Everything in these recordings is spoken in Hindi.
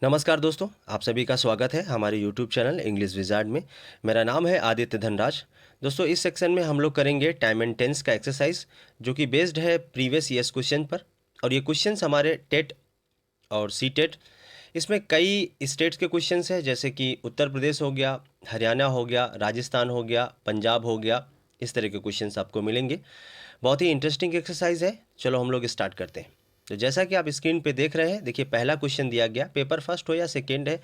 नमस्कार दोस्तों, आप सभी का स्वागत है हमारे YouTube चैनल इंग्लिश विज़ार्ड में। मेरा नाम है आदित्य धनराज। दोस्तों, इस सेक्शन में हम लोग करेंगे टाइम एंड टेंस का एक्सरसाइज, जो कि बेस्ड है प्रीवियस ईयर्स क्वेश्चन पर। और ये क्वेश्चंस हमारे टेट और सी टेट, इसमें कई स्टेट्स के क्वेश्चंस हैं, जैसे कि उत्तर प्रदेश हो गया, हरियाणा हो गया, राजस्थान हो गया, पंजाब हो गया। इस तरह के क्वेश्चंस आपको मिलेंगे। बहुत ही इंटरेस्टिंग एक्सरसाइज है। चलो हम लोग स्टार्ट करते हैं। तो जैसा कि आप स्क्रीन पे देख रहे हैं, देखिए पहला क्वेश्चन दिया गया, पेपर फर्स्ट हो या सेकेंड है,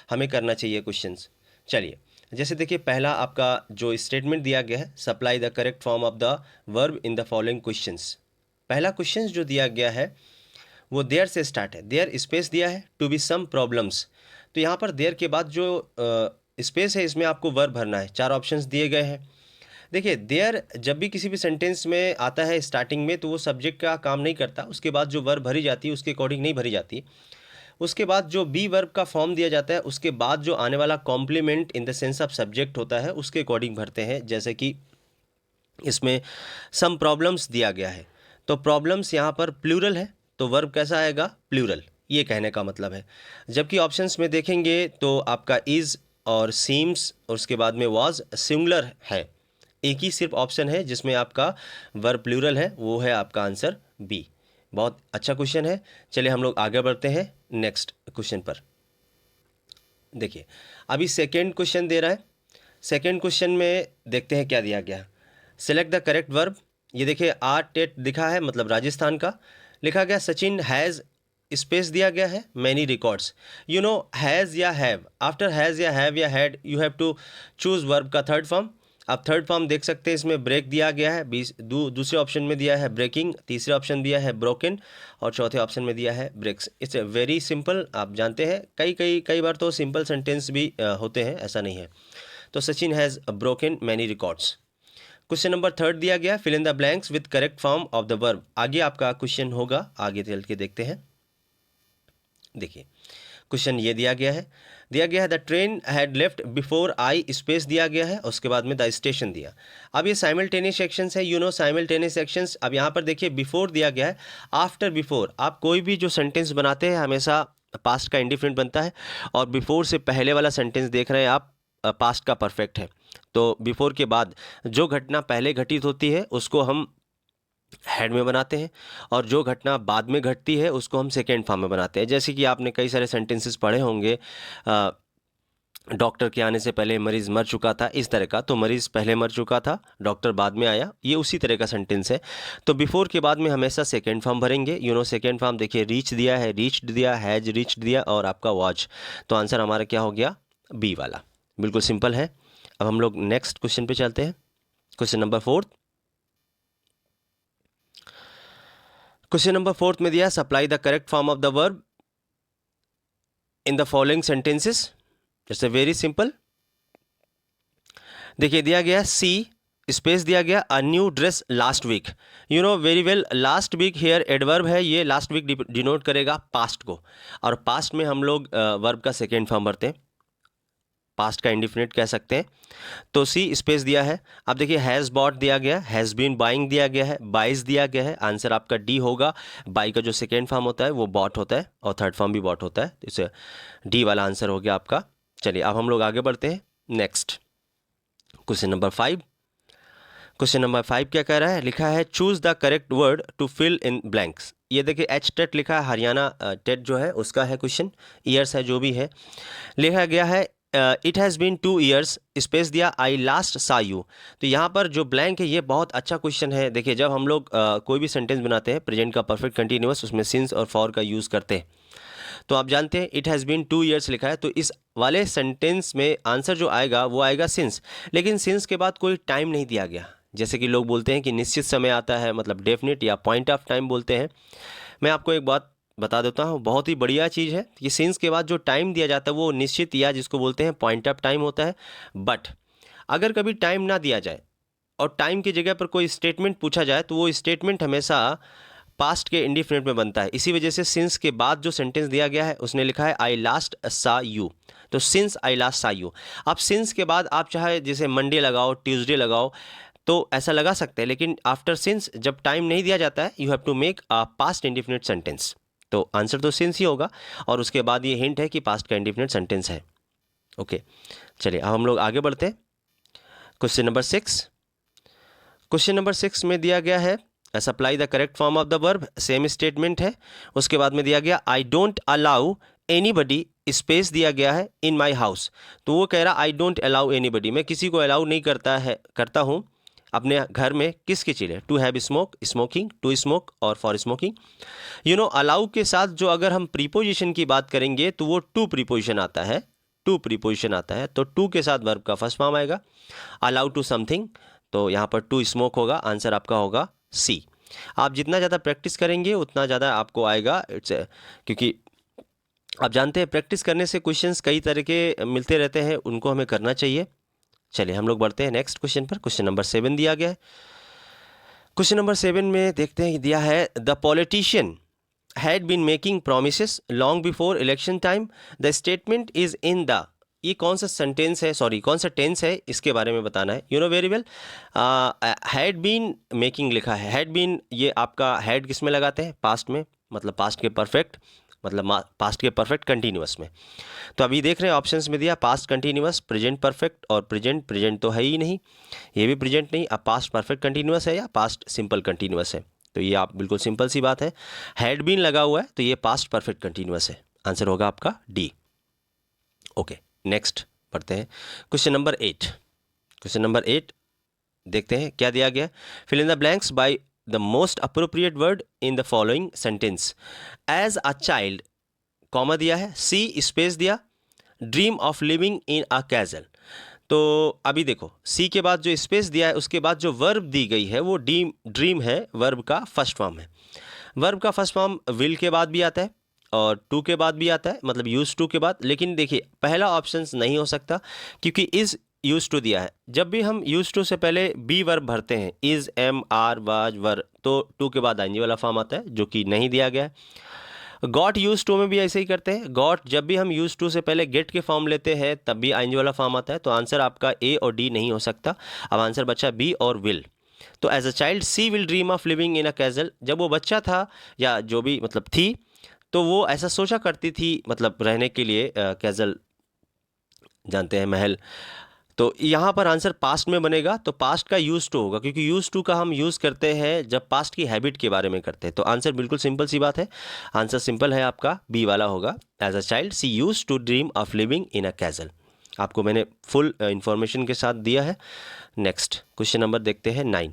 हमें करना चाहिए क्वेश्चंस। चलिए, जैसे देखिए पहला आपका जो स्टेटमेंट दिया गया है, supply the correct form of the verb in the following questions. पहला क्वेश्चन जो दिया गया है वो देयर से स्टार्ट है। देयर स्पेस दिया है, टू बी सम प्रॉब्लम्स। तो यहाँ पर देयर के बाद जो स्पेस है, इसमें आपको वर्ब भरना है। चार ऑप्शंस दिए गए हैं। देखिए, देयर जब भी किसी भी सेंटेंस में आता है स्टार्टिंग में, तो वो सब्जेक्ट का काम नहीं करता। उसके बाद जो वर्ब भरी जाती है उसके अकॉर्डिंग नहीं भरी जाती। उसके बाद जो बी वर्ब का फॉर्म दिया जाता है, उसके बाद जो आने वाला complement in the sense of subject होता है, उसके अकॉर्डिंग भरते हैं। जैसे कि इसमें सम प्रॉब्लम्स दिया गया है, तो प्रॉब्लम्स यहाँ पर प्लूरल है, तो वर्ब कैसा आएगा? प्लूरल। ये कहने का मतलब है। जबकि ऑप्शंस में देखेंगे तो आपका इज़ और सीम्स और उसके बाद में वाज सिंगुलर है। एक ही सिर्फ ऑप्शन है जिसमें आपका वर्ब प्लूरल है, वो है आपका आंसर बी। बहुत अच्छा क्वेश्चन है। चलिए हम लोग आगे बढ़ते हैं नेक्स्ट क्वेश्चन पर। देखिए, अभी सेकेंड क्वेश्चन दे रहा है। सेकेंड क्वेश्चन में देखते हैं क्या दिया गया। Select the correct verb. ये देखिए आर टेट दिखा है, मतलब राजस्थान का लिखा गया। सचिन हैज़ स्पेस दिया गया है, many records. You know, has या हैव, आफ्टर हैज़ या हैव या had you have to choose verb का थर्ड फॉर्म। आप थर्ड फॉर्म देख सकते हैं, इसमें ब्रेक दिया गया है, दूसरे ऑप्शन में दिया है ब्रेकिंग, तीसरे ऑप्शन दिया है ब्रोकन और चौथे ऑप्शन में दिया है ब्रेक्स। It's very simple. आप जानते हैं कई कई कई बार तो सिंपल सेंटेंस भी होते हैं, ऐसा नहीं है। तो Sachin has broken many records. Question number third दिया गया, fill in the blanks with correct form of the verb. आगे आपका क्वेश्चन होगा, आगे चल के देखते हैं। देखिए, क्वेश्चन ये दिया गया है the train had left before I space दिया गया है, उसके बाद में द स्टेशन दिया। अब ये साइमल्टेनियस एक्शंस है, यू नो साइमल्टेनियस एक्शंस। अब यहाँ पर देखिए बिफोर दिया गया है, आफ्टर बिफोर। आप कोई भी जो सेंटेंस बनाते हैं हमेशा पास्ट का इंडिफिनिट बनता है, और बिफोर से पहले वाला सेंटेंस देख रहे हैं आप, पास्ट का परफेक्ट है। तो बिफोर के बाद जो घटना पहले घटित होती है उसको हम हेड में बनाते हैं, और जो घटना बाद में घटती है उसको हम सेकेंड फॉर्म में बनाते हैं। जैसे कि आपने कई सारे सेंटेंसेस पढ़े होंगे, डॉक्टर के आने से पहले मरीज़ मर चुका था, इस तरह का। तो मरीज़ पहले मर चुका था, डॉक्टर बाद में आया, ये उसी तरह का सेंटेंस है। तो बिफोर के बाद में हमेशा सेकेंड फॉर्म भरेंगे। यू नो सेकेंड फॉर्म देखिए, रीच दिया है, रीच्ड दिया, हैज रीच्ड दिया, और आपका वॉच। तो आंसर हमारा क्या हो गया? बी वाला। बिल्कुल सिंपल है। अब हम लोग नेक्स्ट क्वेश्चन पे चलते हैं। Question number fourth. Question number fourth में दिया, supply the correct form of the verb in the following sentences. It's a very simple. देखिए दिया गया सी स्पेस दिया गया, a new dress last week. You know very well, last week here adverb है, ये लास्ट वीक डिनोट करेगा पास्ट को, और पास्ट में हम लोग वर्ब का सेकेंड फॉर्म भरते हैं, पास्ट का इंडिफिनिट कह सकते हैं। तो सी स्पेस दिया है। अब देखिए हैज़ बॉट दिया गया, हैज़ बीन बाइंग दिया गया है, बाइज दिया गया है। आंसर आपका डी होगा। बाई का जो सेकेंड फॉर्म होता है वो बॉट होता है, और थर्ड फॉर्म भी बॉट होता है, तो इसे डी वाला आंसर हो गया आपका। चलिए अब हम लोग आगे बढ़ते हैं next question number 5। Question number 5 क्या कह रहा है? लिखा है choose the correct word to fill in blanks. ये देखिए एच टेट लिखा है, हरियाणा टेट जो है उसका है क्वेश्चन, ईयर्स है जो भी है। लिखा गया है it has been 2 years, space दिया आई लास्ट सा यू। तो यहाँ पर जो ब्लैंक है ये बहुत अच्छा क्वेश्चन है। देखिए जब हम लोग कोई भी सेंटेंस बनाते हैं प्रेजेंट का परफेक्ट कंटिन्यूअस, उसमें सिंस और फॉर का यूज़ करते हैं। तो आप जानते हैं इट हैज़ बीन 2 ईयर्स लिखा है, तो इस वाले सेंटेंस में आंसर जो आएगा वो आएगा सिंस। लेकिन सिंस के बाद कोई टाइम नहीं दिया गया। जैसे कि लोग बोलते हैं कि निश्चित समय आता है, मतलब डेफिनेट या पॉइंट ऑफ टाइम बोलते हैं। मैं आपको एक बात बता देता हूँ, बहुत ही बढ़िया चीज़ है कि सिंस के बाद जो टाइम दिया जाता है वो निश्चित या जिसको बोलते हैं पॉइंट ऑफ टाइम होता है। बट अगर कभी टाइम ना दिया जाए और टाइम की जगह पर कोई स्टेटमेंट पूछा जाए, तो वो स्टेटमेंट हमेशा पास्ट के इंडिफिनिट में बनता है। इसी वजह से सिंस के बाद जो सेंटेंस दिया गया है उसने लिखा है आई लास्ट सा यू। तो सिंस आई लास्ट सा यू। अब सिंस के बाद आप चाहे जैसे मंडे लगाओ, ट्यूसडे लगाओ, तो ऐसा लगा सकते हैं, लेकिन आफ्टर सिंस जब टाइम नहीं दिया जाता है, you have to make a past indefinite sentence. तो आंसर तो सिंस ही होगा, और उसके बाद ये हिंट है कि पास्ट का इंडेफिनिट सेंटेंस है। ओके, चलिए अब हम लोग आगे बढ़ते हैं। Question number 6। क्वेश्चन नंबर 6 में दिया गया है supply the correct form of the verb, same statement है। उसके बाद में दिया गया I don't allow anybody, space दिया गया है इन माई हाउस। तो वो कह रहा आई डोंट अलाउ एनीबडी, मैं किसी को अलाउ नहीं करता हूँ अपने घर में किसके चीज़ें, to have smoke, smoking, to smoke और फॉर स्मोकिंग। अलाउ के साथ जो अगर हम प्रीपोजिशन की बात करेंगे तो वो टू प्रीपोजिशन आता है, टू प्रीपोजिशन आता है। तो टू के साथ वर्ब का फर्स्ट फॉर्म आएगा, अलाउ टू समथिंग, तो यहाँ पर टू स्मोक होगा, आंसर आपका होगा सी। आप जितना ज़्यादा प्रैक्टिस करेंगे उतना ज़्यादा आपको आएगा, क्योंकि आप जानते हैं प्रैक्टिस करने से क्वेश्चंस कई तरह के मिलते रहते हैं, उनको हमें करना चाहिए। चलिए हम लोग बढ़ते हैं नेक्स्ट क्वेश्चन पर। क्वेश्चन नंबर 7 दिया गया है। क्वेश्चन नंबर 7 में देखते हैं, दिया है the politician had been making promises long before election time, the statement is in the, ये कौन सा सेंटेंस है, सॉरी कौन सा टेंस है, इसके बारे में बताना है। You know very well, had been making लिखा है, हैड बीन, ये आपका हैड किस में लगाते हैं, पास्ट में, मतलब पास्ट के परफेक्ट, मतलब पास्ट के परफेक्ट कंटिन्यूअस में। तो अभी देख रहे हैं ऑप्शंस में दिया पास्ट कंटिन्यूअस, प्रेजेंट परफेक्ट और प्रेजेंट तो है ही नहीं, ये भी प्रेजेंट नहीं। अब पास्ट परफेक्ट कंटिन्यूअस है या पास्ट सिंपल कंटिन्यूअस है, तो ये आप बिल्कुल सिंपल सी बात है, हैड बीन लगा हुआ है तो ये पास्ट परफेक्ट कंटिन्यूअस है, आंसर होगा आपका डी। ओके, नेक्स्ट पढ़ते हैं क्वेश्चन नंबर 8। क्वेश्चन नंबर 8 देखते हैं क्या दिया गया। Fill in the blanks by the most appropriate word in the following sentence. As a child, comma दिया है, सी स्पेस दिया, dream of living in a castle. तो अभी देखो, सी के बाद जो स्पेस दिया है उसके बाद जो वर्ब दी गई है वो ड्रीम है, वर्ब का फर्स्ट फॉर्म है। वर्ब का फर्स्ट फॉर्म विल के बाद भी आता है और टू के बाद भी आता है, मतलब यूज टू के बाद। लेकिन देखिए पहला ऑप्शन नहीं हो सकता क्योंकि इज यूज टू दिया है। जब भी हम यूज टू से पहले बी वर्ब भरते हैं, इज, एम, आर, वाज, वर, तो टू के बाद आएंगे वाला फॉर्म आता है जो कि नहीं दिया गया है। गॉट यूज टू में भी ऐसे ही करते हैं, गॉट जब भी हम यूज टू से पहले गेट के फॉर्म लेते हैं तब भी आएंगे वाला फॉर्म आता है। तो आंसर आपका ए और डी नहीं हो सकता, अब आंसर बचा बी और विल। तो as a child she will dream of living in a castle, जब वो बच्चा था या जो भी मतलब थी तो वो ऐसा सोचा करती थी, मतलब रहने के लिए कैसल जानते हैं महल। तो यहाँ पर आंसर पास्ट में बनेगा, तो पास्ट का यूज टू होगा क्योंकि यूज टू का हम यूज़ करते हैं जब पास्ट की हैबिट के बारे में करते हैं। तो आंसर बिल्कुल सिंपल सी बात है, आंसर सिंपल है, आपका बी वाला होगा। As a child she use to dream of living in a castle, आपको मैंने फुल इंफॉर्मेशन के साथ दिया है। नेक्स्ट क्वेश्चन नंबर देखते हैं 9।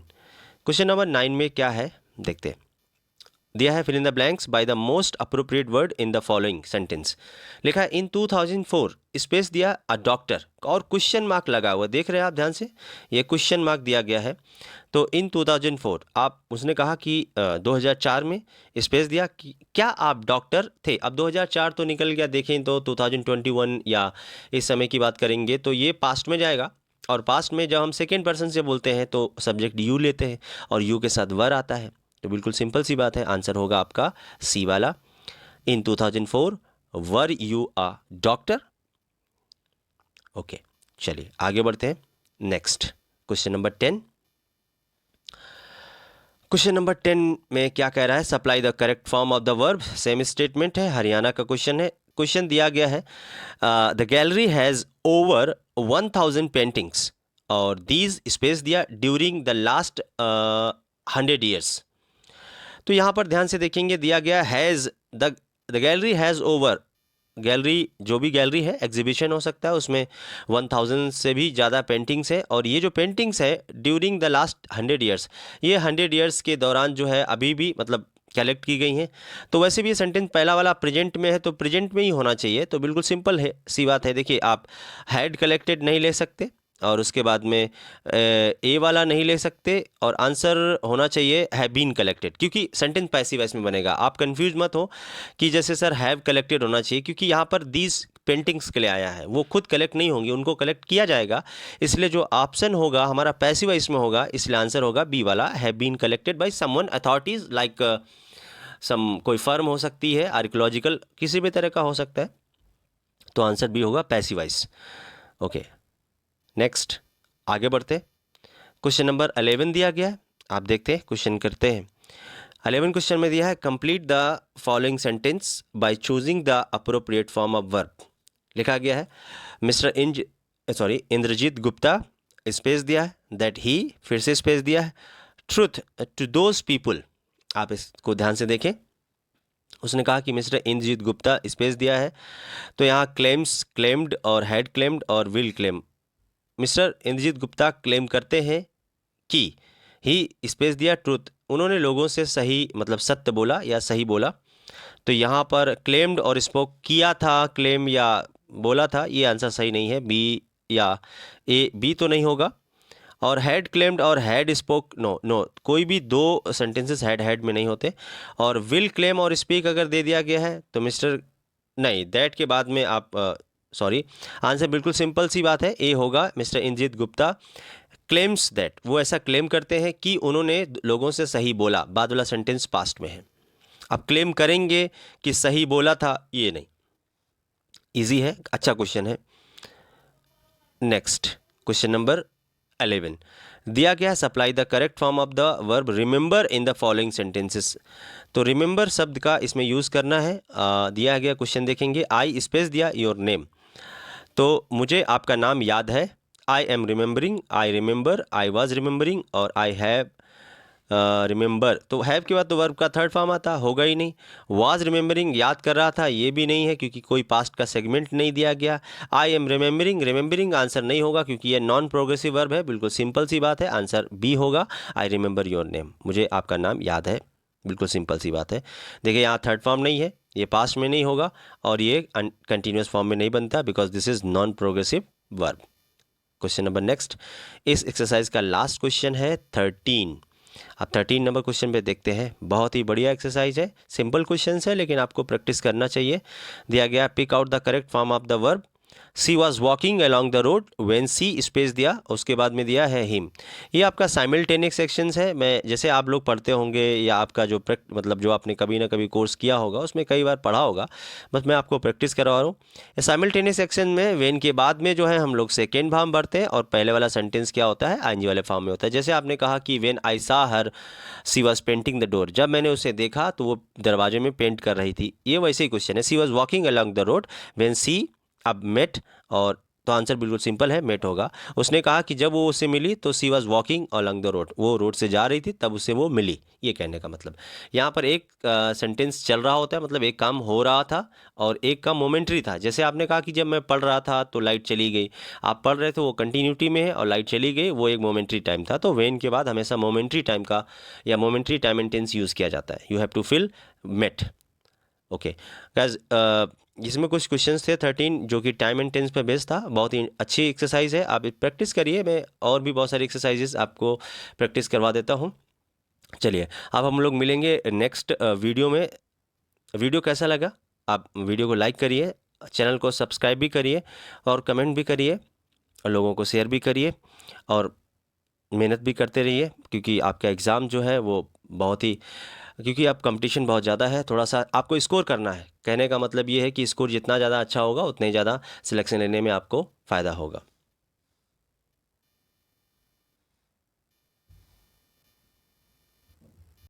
क्वेश्चन नंबर 9 में क्या है देखते हैं, दिया है fill in the blanks by the most appropriate word in the following sentence. लिखा है इन 2004, स्पेस दिया अ डॉक्टर और क्वेश्चन मार्क लगा हुआ, देख रहे हैं आप ध्यान से, ये क्वेश्चन मार्क दिया गया है। तो इन 2004, आप उसने कहा कि 2004 में, स्पेस दिया कि क्या आप डॉक्टर थे। अब 2004 तो निकल गया, देखें तो 2021 या इस समय की बात करेंगे तो ये पास्ट में जाएगा। और पास्ट में जब हम सेकेंड पर्सन से बोलते हैं तो सब्जेक्ट यू लेते हैं और यू के साथ वर आता है। तो बिल्कुल सिंपल सी बात है, आंसर होगा आपका सी वाला। इन 2004 were you a doctor. Okay, चलिए आगे बढ़ते हैं। Next question number 10। Question number 10 में क्या कह रहा है, supply the correct form of the verb, same statement है, हरियाणा का क्वेश्चन है। क्वेश्चन दिया गया है the gallery has over 1000 paintings और दीज स्पेस दिया ड्यूरिंग द लास्ट 100 ईयर्स। तो यहाँ पर ध्यान से देखेंगे, दिया गया has, the gallery has over, gallery जो भी गैलरी है एग्जीबिशन हो सकता है, उसमें 1000 से भी ज़्यादा पेंटिंग्स है। और ये जो पेंटिंग्स है ड्यूरिंग द लास्ट 100 ईयर्स, ये 100 ईयर्स के दौरान जो है अभी भी मतलब कलेक्ट की गई हैं। तो वैसे भी ये सेंटेंस पहला वाला प्रेजेंट में है तो प्रेजेंट में ही होना चाहिए, तो बिल्कुल सिंपल है सी बात है। देखिए आप हैड कलेक्टेड नहीं ले सकते और उसके बाद में ए वाला नहीं ले सकते और आंसर होना चाहिए हैव बीन कलेक्टेड, क्योंकि सेंटेंस पैसिव वॉइस में बनेगा। आप कंफ्यूज मत हो कि जैसे सर हैव कलेक्टेड होना चाहिए, क्योंकि यहाँ पर दीज पेंटिंग्स के लिए आया है, वो खुद कलेक्ट नहीं होंगी, उनको कलेक्ट किया जाएगा। इसलिए जो ऑप्शन होगा हमारा पैसिव वॉइस में होगा, इसलिए आंसर होगा बी वाला, have been collected by someone authorities like some, कोई फर्म हो सकती है, आर्कियोलॉजिकल किसी भी तरह का हो सकता है। तो आंसर बी होगा पैसिव वॉइस। ओके, नेक्स्ट आगे बढ़ते। क्वेश्चन नंबर 11 दिया गया है, आप देखते हैं क्वेश्चन करते हैं। 11 क्वेश्चन में दिया है complete the following sentence by choosing the appropriate form of verb. लिखा गया है मिस्टर इंद्रजीत गुप्ता, स्पेस दिया है, दैट ही, फिर से स्पेस दिया है, ट्रुथ टू दोज पीपल। आप इसको ध्यान से देखें, उसने कहा कि मिस्टर इंद्रजीत गुप्ता, स्पेस दिया है, तो यहाँ क्लेम्स, क्लेम्ड और हैड क्लेम्ड और will claim. Mister Indrajit Gupta claim करते हैं कि ही, स्पेस दिया, ट्रुथ, उन्होंने लोगों से सही मतलब सत्य बोला या सही बोला। तो यहाँ पर क्लेम्ड और स्पोक किया था, क्लेम या बोला था, ये आंसर सही नहीं है, बी या ए, बी तो नहीं होगा। और हैड क्लेम्ड और हैड स्पोक, नो नो, कोई भी दो सेंटेंसेस हैड में नहीं होते। और विल क्लेम और स्पीक अगर दे दिया गया है तो मिस्टर, नहीं, दैट के बाद में आप सॉरी, आंसर बिल्कुल सिंपल सी बात है, ए होगा। Mister Indrajit Gupta claims that, वो ऐसा क्लेम करते हैं कि उन्होंने लोगों से सही बोला, बाद वाला सेंटेंस पास्ट में है। अब क्लेम करेंगे कि सही बोला था, ये नहीं। इजी है, अच्छा क्वेश्चन है। नेक्स्ट क्वेश्चन नंबर 11 दिया गया, supply the correct form of the verb remember in the following sentences. तो रिमेंबर शब्द का इसमें यूज़ करना है। दिया गया क्वेश्चन देखेंगे, आई, स्पेस दिया, योर नेम, तो मुझे आपका नाम याद है। I am remembering, I remember, I was remembering और आई हैव रिमेंबर। तो हैव के बाद तो वर्ब का थर्ड फॉर्म आता, होगा ही नहीं। वाज रिमेंबरिंग, याद कर रहा था, ये भी नहीं है क्योंकि कोई पास्ट का सेगमेंट नहीं दिया गया। I am remembering, remembering answer नहीं होगा क्योंकि ये नॉन प्रोग्रेसिव वर्ब है, बिल्कुल सिंपल सी बात है, आंसर बी होगा। आई रिमेंबर योर नेम, मुझे आपका नाम याद है, बिल्कुल सिंपल सी बात है। देखिए यहाँ थर्ड फॉर्म नहीं है, ये पास्ट में नहीं होगा और ये कंटिन्यूस फॉर्म में नहीं बनता because this is non progressive verb. Question number next, इस एक्सरसाइज का लास्ट क्वेश्चन है 13। अब 13 नंबर क्वेश्चन पे देखते हैं। बहुत ही बढ़िया एक्सरसाइज है, सिंपल क्वेश्चन है लेकिन आपको प्रैक्टिस करना चाहिए। दिया गया, pick out the correct form of the verb. She was walking along the road when she, space दिया, उसके बाद में दिया है हिम। ये आपका साइमल्टेनियस सेक्शंस है। मैं जैसे आप लोग पढ़ते होंगे या आपका जो मतलब जो आपने कभी ना कभी कोर्स किया होगा उसमें कई बार पढ़ा होगा, बस मैं आपको प्रैक्टिस करवा रहा हूँ। साइमल्टेनियस सेक्शन में वेन के बाद में जो है हम लोग सेकेंड फॉर्म भरते हैं और पहले वाला सेंटेंस क्या होता है, आईएनजी वाले फॉर्म में होता है। जैसे आपने कहा कि वेन आई सा हर सी वॉज पेंटिंग द डोर, जब मैंने उसे देखा तो वो दरवाजे में पेंट कर रही थी, ये वैसे ही क्वेश्चन है। She was walking along the road when she, अब मेट, और तो आंसर बिल्कुल सिंपल है, मेट होगा। उसने कहा कि जब वो उससे मिली तो she was walking along the road, वो रोड से जा रही थी तब उससे वो मिली, ये कहने का मतलब। यहाँ पर एक सेंटेंस चल रहा होता है, मतलब एक काम हो रहा था और एक काम मोमेंट्री था। जैसे आपने कहा कि जब मैं पढ़ रहा था तो लाइट चली गई, आप पढ़ रहे थे वो कंटिन्यूटी में है और लाइट चली गई, वो एक मोमेंट्री टाइम था। तो वेन के बाद हमेशा मोमेंट्री टाइम का या momentary time and tense use किया जाता है। You have to fill met. Okay guys, इसमें कुछ क्वेश्चंस थे 13 जो कि टाइम एंड टेंस पे बेस्ड था। बहुत ही अच्छी एक्सरसाइज है, आप प्रैक्टिस करिए। मैं और भी बहुत सारी एक्सरसाइजेस आपको प्रैक्टिस करवा देता हूँ। चलिए अब हम लोग मिलेंगे नेक्स्ट वीडियो में। वीडियो कैसा लगा, आप वीडियो को लाइक करिए, चैनल को सब्सक्राइब भी करिए और कमेंट भी करिए और लोगों को शेयर भी करिए और मेहनत भी करते रहिए क्योंकि आपका एग्ज़ाम जो है वो बहुत ही, क्योंकि अब कंपटीशन बहुत ज़्यादा है, थोड़ा सा आपको स्कोर करना है। कहने का मतलब ये है कि स्कोर जितना ज़्यादा अच्छा होगा उतने ज़्यादा सिलेक्शन लेने में आपको फ़ायदा होगा।